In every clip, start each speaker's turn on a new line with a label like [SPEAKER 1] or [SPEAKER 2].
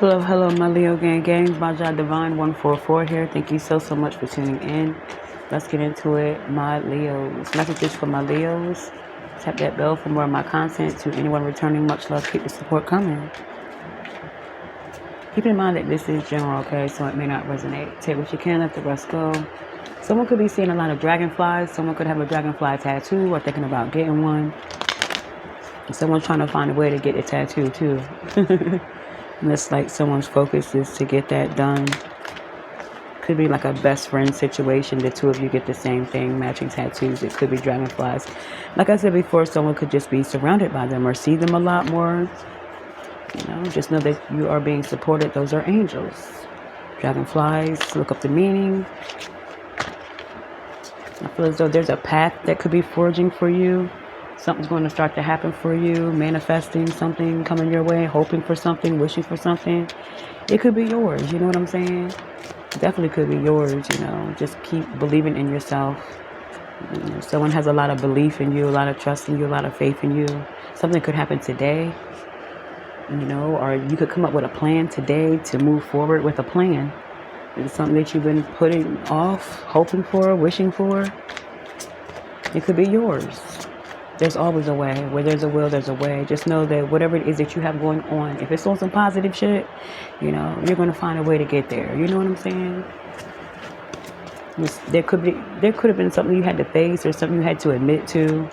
[SPEAKER 1] Hello, my Leo gang. Baja Divine 144 here. Thank you so much for tuning in. Let's get into it. My Leos. Messages for my Leos. Tap that bell for more of my content. To anyone returning, much love. Keep the support coming. Keep in mind that this is general, okay? So it may not resonate. Take what you can, let the rest go. Someone could be seeing a lot of dragonflies. Someone could have a dragonfly tattoo or thinking about getting one. Someone's trying to find a way to get a tattoo too. And it's like someone's focus is to get that done. Could be like a best friend situation. The two of you get the same thing, matching tattoos. It could be dragonflies. Like I said before, someone could just be surrounded by them or see them a lot more. Just know that you are being supported. Those are angels. Dragonflies, look up the meaning. I feel as though there's a path that could be forging for you. Something's going to start to happen for you, manifesting something coming your way, hoping for something, wishing for something. It could be yours, you know what I'm saying? Definitely could be yours, Just keep believing in yourself. Someone has a lot of belief in you, a lot of trust in you, a lot of faith in you. Something could happen today, or you could come up with a plan today to move forward with a plan. It's something that you've been putting off, hoping for, wishing for. It could be yours. There's always a way. Where there's a will, there's a way. Just know that whatever it is that you have going on, if it's on some positive shit, you're going to find a way to get there. You know what I'm saying? There could have been something you had to face or something you had to admit to.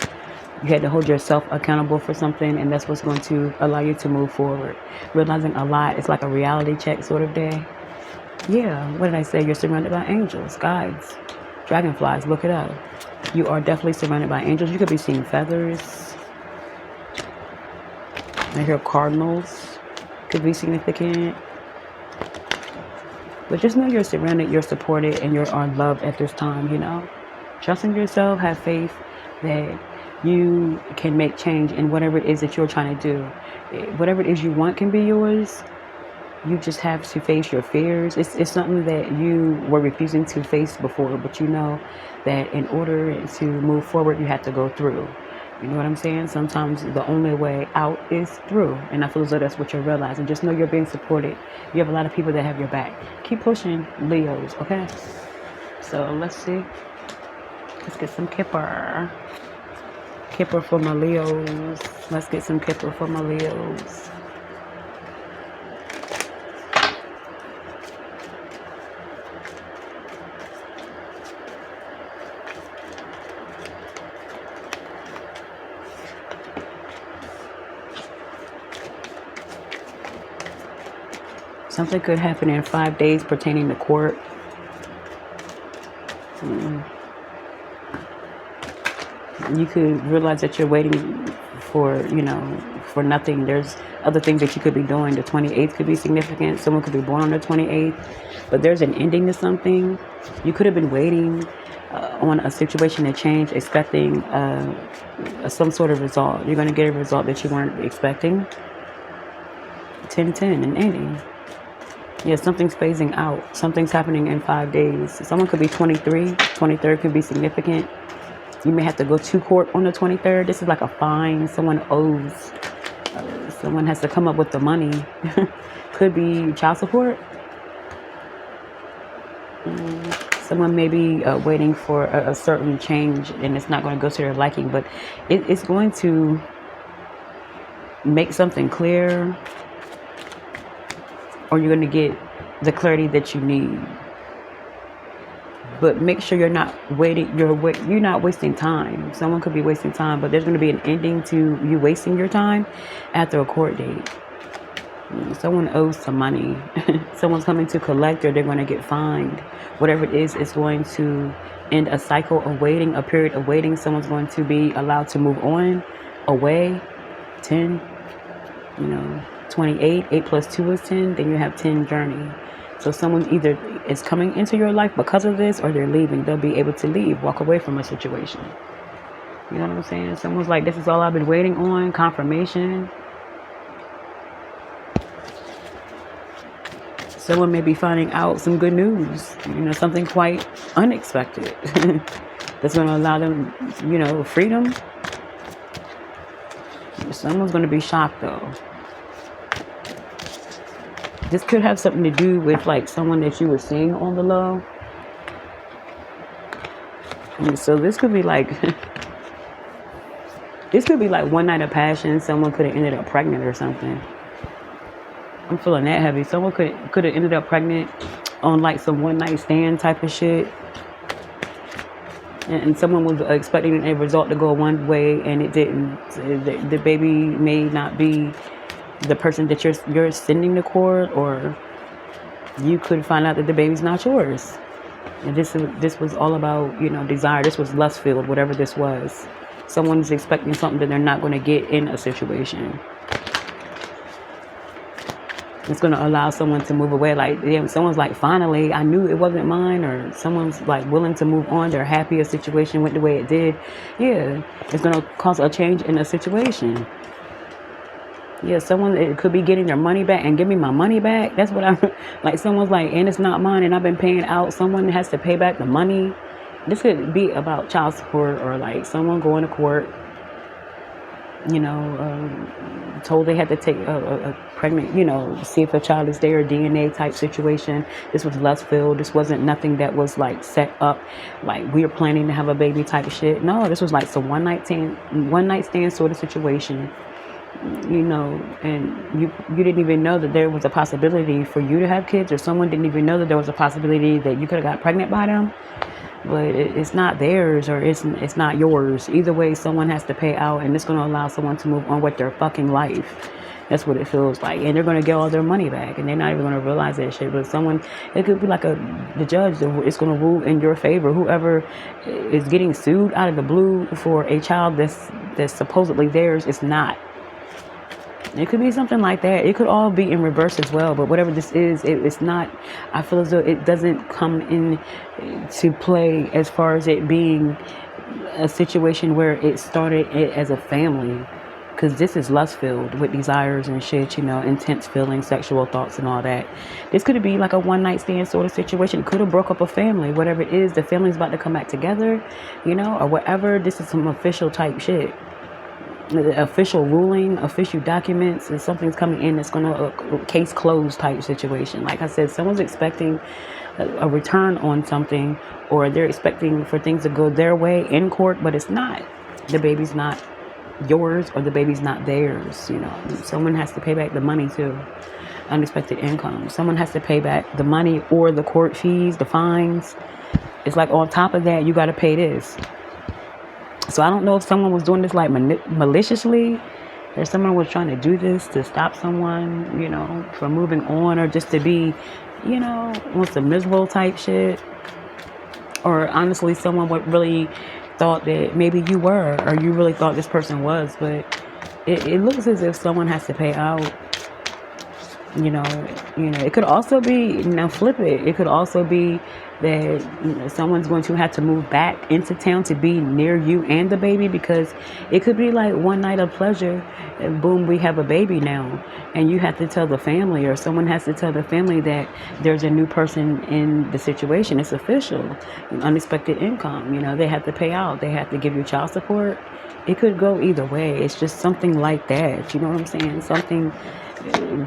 [SPEAKER 1] You had to hold yourself accountable for something, and that's what's going to allow you to move forward. Realizing a lot, it's like a reality check sort of day. Yeah, what did I say? You're surrounded by angels, guides, dragonflies. Look it up. You are definitely surrounded by angels. You could be seeing feathers. I hear cardinals. Could be significant. But just know you're surrounded, you're supported, and you're loved at this time, Trust in yourself, have faith that you can make change in whatever it is that you're trying to do. Whatever it is you want can be yours. You just have to face your fears. It's something that you were refusing to face before, but you know that in order to move forward, you have to go through. You know what I'm saying? Sometimes the only way out is through. And I feel as though that's what you're realizing. Just know you're being supported. You have a lot of people that have your back. Keep pushing, Leos, okay? So let's see. Let's get some Kipper. Kipper for my Leos. Let's get some Kipper for my Leos. Something could happen in 5 days pertaining to court. You could realize that you're waiting for, for nothing. There's other things that you could be doing. The 28th could be significant. Someone could be born on the 28th. But there's an ending to something. You could have been waiting on a situation to change, expecting some sort of result. You're going to get a result that you weren't expecting. 10-10, an ending. Yeah, something's phasing out. Something's happening in 5 days. Someone could be 23. 23rd could be significant. You may have to go to court on the 23rd. This is like a fine. Someone owes. Someone has to come up with the money. Could be child support. Someone may be waiting for a certain change, and it's not going to go to their liking, but it's going to make something clear, or you're going to get the clarity that you need. But make sure you're not waiting. You're not wasting time. Someone could be wasting time, but there's going to be an ending to you wasting your time after a court date. Someone owes some money. Someone's coming to collect, or they're going to get fined. Whatever it is, it's going to end a cycle of waiting, a period of waiting. Someone's going to be allowed to move on, away. 10, 28, 8 plus 2 is 10, then you have 10 journey. So someone either is coming into your life because of this, or they're leaving. They'll be able to leave, walk away from a situation. You know what I'm saying? Someone's like, this is all I've been waiting on, confirmation. Someone may be finding out some good news, something quite unexpected that's going to allow them, freedom. Someone's going to be shocked though. This could have something to do with like someone that you were seeing on the low. And so this could be like this could be like one night of passion. Someone could have ended up pregnant or something. I'm feeling that heavy. Someone could have ended up pregnant on like some one night stand type of shit. And someone was expecting a result to go one way and it didn't. The baby may not be the person that you're sending to court, or you could find out that the baby's not yours. And this was all about, you know, desire. This was lust filled, whatever this was. Someone's expecting something that they're not going to get in a situation. It's going to allow someone to move away. Like, yeah, someone's like, finally, I knew it wasn't mine, or someone's like willing to move on. They're happy a situation went the way it did. Yeah, it's going to cause a change in a situation. Yeah, someone, it could be getting their money back and give me my money back. That's what I'm like. Someone's like, and it's not mine and I've been paying out. Someone has to pay back the money. This could be about child support, or like someone going to court, you know, told they had to take a pregnant, you know, see if a child is there, DNA type situation. This was lust filled. This wasn't nothing that was like set up, like we are planning to have a baby type of shit. No, this was like some one night stand sort of situation, you know, and you didn't even know that there was a possibility for you to have kids, or someone didn't even know that there was a possibility that you could have got pregnant by them. But it's not theirs, or it's not yours. Either way, someone has to pay out, and it's going to allow someone to move on with their fucking life. That's what it feels like. And they're going to get all their money back, and they're not even going to realize that shit. But someone, it could be like the judge, it's going to rule in your favor. Whoever is getting sued out of the blue for a child that's supposedly theirs is not. It could be something like that. It could all be in reverse as well. But whatever this is, it's not, I feel as though it doesn't come in to play as far as it being a situation where it started as a family. Because this is lust filled with desires and shit, you know, intense feelings, sexual thoughts and all that. This could be like a one night stand sort of situation. It could have broke up a family. Whatever it is, the family's about to come back together, you know, or whatever. This is some official type shit. Official ruling, official documents, and something's coming in that's going to case closed type situation. Like I said, someone's expecting a return on something, or they're expecting for things to go their way in court, but it's not. The baby's not yours, or the baby's not theirs. You know, someone has to pay back the money too. Unexpected income. Someone has to pay back the money or the court fees, the fines. It's like on top of that, you got to pay this. So I don't know if someone was doing this like maliciously, or someone was trying to do this to stop someone, you know, from moving on, or just to be, you know, on some miserable type shit. Or honestly, someone would really thought that maybe you were, or you really thought this person was, but it looks as if someone has to pay out. You know, it could also be, now flip it. It could also be that, you know, someone's going to have to move back into town to be near you and the baby, because it could be like one night of pleasure and boom, we have a baby now, and you have to tell the family, or someone has to tell the family that there's a new person in the situation. It's official. Unexpected income, you know, they have to pay out. They have to give you child support. It could go either way. It's just something like that. You know what I'm saying? Something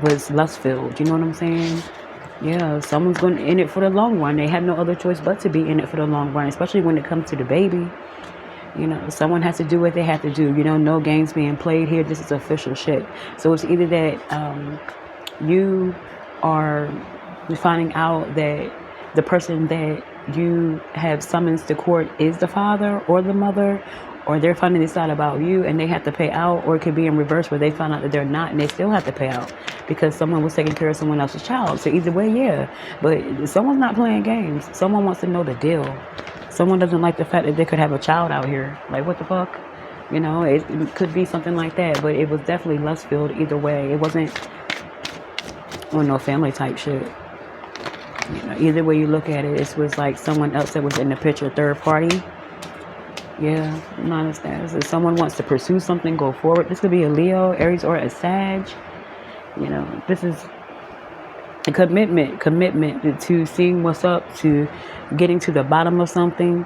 [SPEAKER 1] was lust filled. You know what I'm saying? Yeah, someone's going to in it for the long run. They have no other choice but to be in it for the long run, especially when it comes to the baby. You know, someone has to do what they have to do. You know, no games being played here. This is official shit. So it's either that you are finding out that the person that you have summons to court is the father or the mother, or they're finding this out about you and they have to pay out, or it could be in reverse where they find out that they're not and they still have to pay out because someone was taking care of someone else's child. So either way, yeah, but someone's not playing games. Someone wants to know the deal. Someone doesn't like the fact that they could have a child out here. Like, what the fuck? You know, it could be something like that, but it was definitely lust filled either way. It wasn't no family type shit. You know, either way you look at it, it was like someone else that was in the picture, third party. Yeah, I understand. So if someone wants to pursue something, go forward. This could be a Leo, Aries, or a Sag. You know, this is a commitment to seeing what's up, to getting to the bottom of something.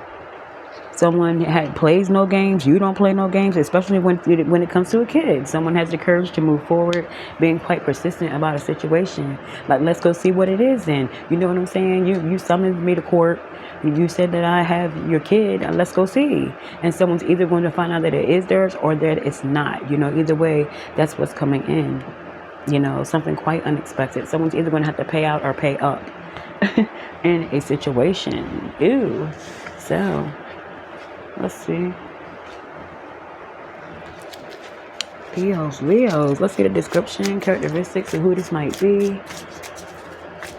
[SPEAKER 1] Someone plays no games. You don't play no games, especially when it comes to a kid. Someone has the courage to move forward, being quite persistent about a situation. Like, let's go see what it is. And you know what I'm saying? You summoned me to court. You said that I have your kid. Let's go see. And someone's either going to find out that it is theirs or that it's not. You know, either way, that's what's coming in. You know, something quite unexpected. Someone's either going to have to pay out or pay up in a situation. Ew. So, let's see. Leos. Let's get a description, characteristics of who this might be.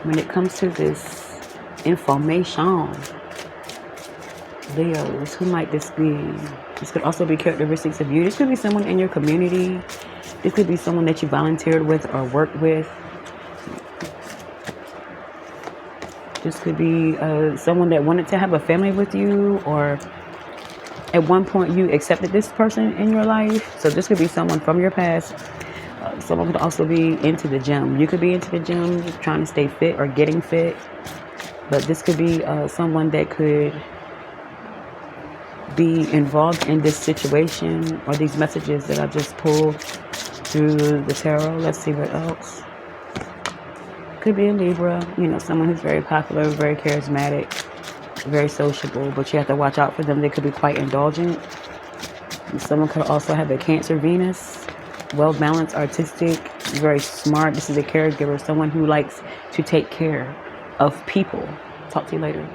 [SPEAKER 1] When it comes to this information, Leos, who might this be? This could also be characteristics of you. This could be someone in your community. This could be someone that you volunteered with or worked with. This could be someone that wanted to have a family with you, or at one point you accepted this person in your life. So this could be someone from your past. Someone could also be into the gym. You could be into the gym, trying to stay fit or getting fit. But this could be someone that could be involved in this situation or these messages that I just pulled through the tarot. Let's see what else. Could be a Libra, you know, someone who's very popular, very charismatic, very sociable, but you have to watch out for them. They could be quite indulgent. And someone could also have a Cancer Venus, well-balanced, artistic, very smart. This is a caregiver, someone who likes to take care of people. Talk to you later.